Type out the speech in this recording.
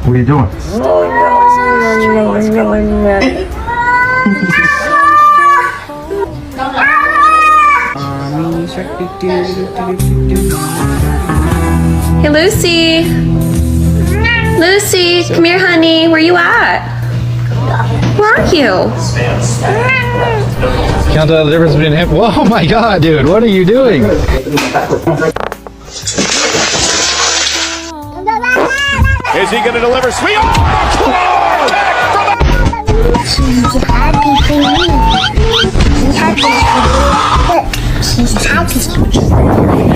What are you doing? Hey, Lucy. Lucy, come here, honey. Where you at? Where are you? Can't tell the difference between him. Whoa, my God, dude. What are you doing? Is he going to deliver? Sweet! She's happy for me. She's happy for me. She's happy for me.